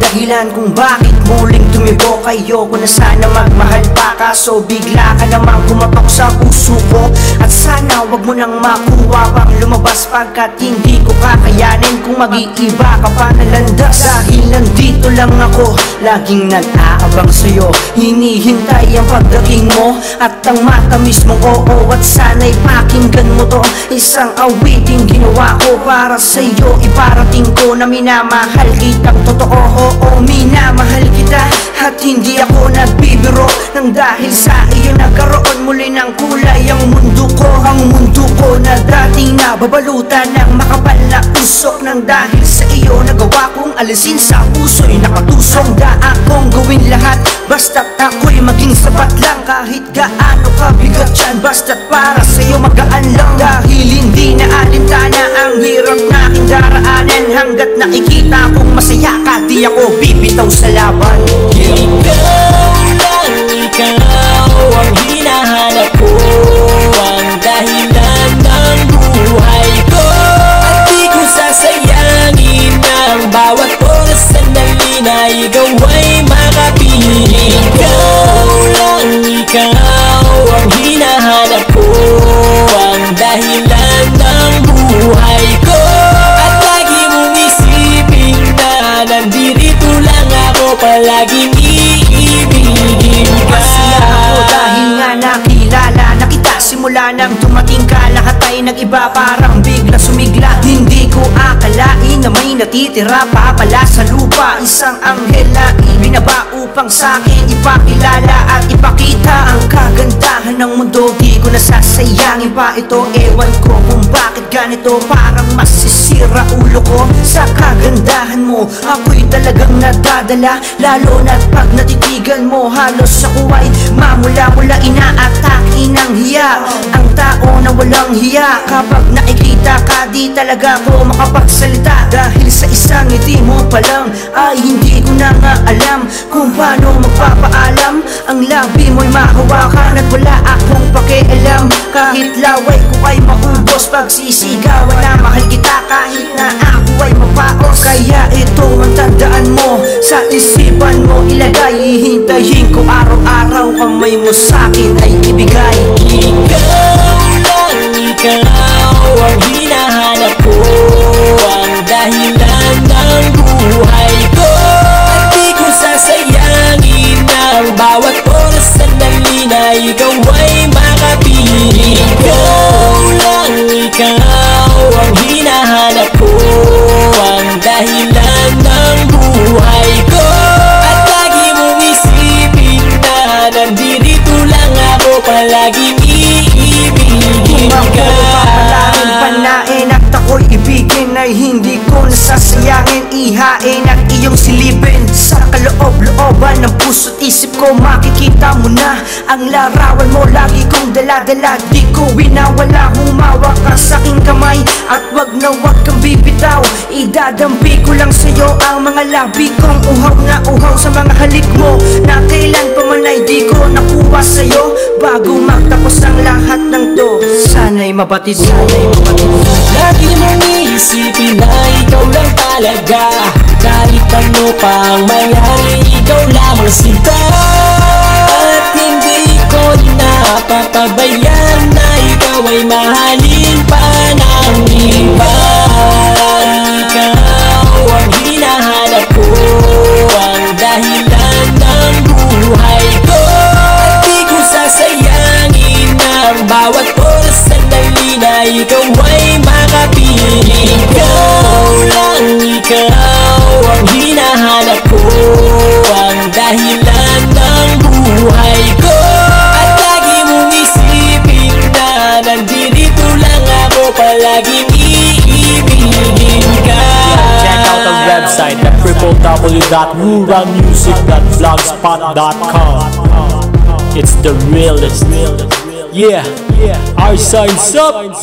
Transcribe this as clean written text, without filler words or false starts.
dahilan kung bakit muling tumibok. Ayoko na sana magmahal pa, kaso bigla ka namang kumatok sa puso ko. At sana wag mo nang makuha pang lumabas, pagkat hindi ko kakayanin kung mag-iiba ka pa na landas. Dahil nandito lang ako, laging nag-aabang sa'yo, hinihintay ang pagdating mo at ang matamis mong oo. At sana'y pakinggan mo to, isang awiting ginawa ko para sa'yo. Iparating ko na minamahal kitang totoo. Oo, minamahal kita at hindi ako nagbibiro, nang dahil sa iyo nagkaroon muli ng kulay ang mundo ko. Ang mundo ko na dating nababalutan ng makapal na usok, nang dahil sa iyo nagawa kong alisin sa puso'y nakatusok. Daan kong gawin lahat basta't ako'y maging sapat lang, kahit gaano kabigat yan, basta't para sa'yo magaan lang. Dahil hindi na alintana ang hirap na aking daraanan, hanggat nakikita kong masaya ka, di ako bibitaw sa laban. Ikaw ang hinahanap ko, ang dahilan ng buhay ko. At di ko sasayangin ang bawat oras sandali na ikaw ay makapiling. Ikaw ang hinahanap ko, ang dahilan ng buhay ko. At lagi mong isipin na nandito lang ako, palaging iibigin ka. Masaya ako dahil nga nakilala na kita. Simula nang dumating ka, lahat ay nag-iba, parang bigla sumigla. Hindi ko akalain na may natitira pa pala sa lupa, isang anghel na ibinaba upang sa'kin ipakilala at ipakita ang kagandahan ng mundo. Di ko nasasayangin pa ito, ewan ko kung bakit ganito, parang masisira ulo ko sa kagandahan mo. Ako'y talagang nadadala, lalo na't pag natitigan mo, halos ako ay mamula-mula. Inaatake ng hiya ang tao na walang hiya. Kapag nakikita ka, di talaga ako makapagsalita, dahil sa isang ngiti mo pa lang ay hindi ko na nga alam kung paano magpapaalam. Ang labi mo'y mahawakan at wala akong pakialam, kahit laway ko ay maubos. Pagsisigawan na mahal kita kahit na ako ay mapaos. Kaya ito ang tandaan mo, sa isipan mo ilagay, hihintayin ko araw-araw kamay mo sa'kin ay ibigay. Ikaw ang hinahanap ko, ang dahilan ng buhay ko. At di ko sasayangin ang bawat oras sandali na ikaw ay makapiling. Ikaw ang hinahanap ko, ang dahilan ng buhay ko. At lagi mong isipin na nandito lang ako, palaging iibigin ka. Panain at ako'y ibigin, ay hindi ko nasasayangin, ihain at iyong silipin. Sa kaloob-looban ng puso't isip ko, makikita mo na ang larawan mo. Lagi kong dala-dala, di ko winawala. Humawak ka sa'king kamay at wag na wag kang bibitaw. Idadampi ko lang sa'yo ang mga labi kong uhaw na uhaw sa mga halik mo, na kailan pa man ay di ko nakuha sa'yo. Bago magtapos ang lahat ng to, sana'y mabatid, sana'y mabatid. Lagi mong iisipin na ikaw lang talaga, kahit ano pang mangyari, ikaw lamang sinta. At hindi ko napapabayaan na ikaw ay mahalin pa ng iba. Ikaw ang hinahanap ko, ang dahilan ng buhay ko. At di ko sasayangin ang bawat oras sandali na ikaw ay makapiling. Ikaw ang hinahanap ko, ang dahilan ng buhay ko. At lagi mong isipin na nandito lang ako, palaging iibigin ka. Check out the website at www.ruralmusic.blogspot.com. It's the realest. Yeah, our signs up.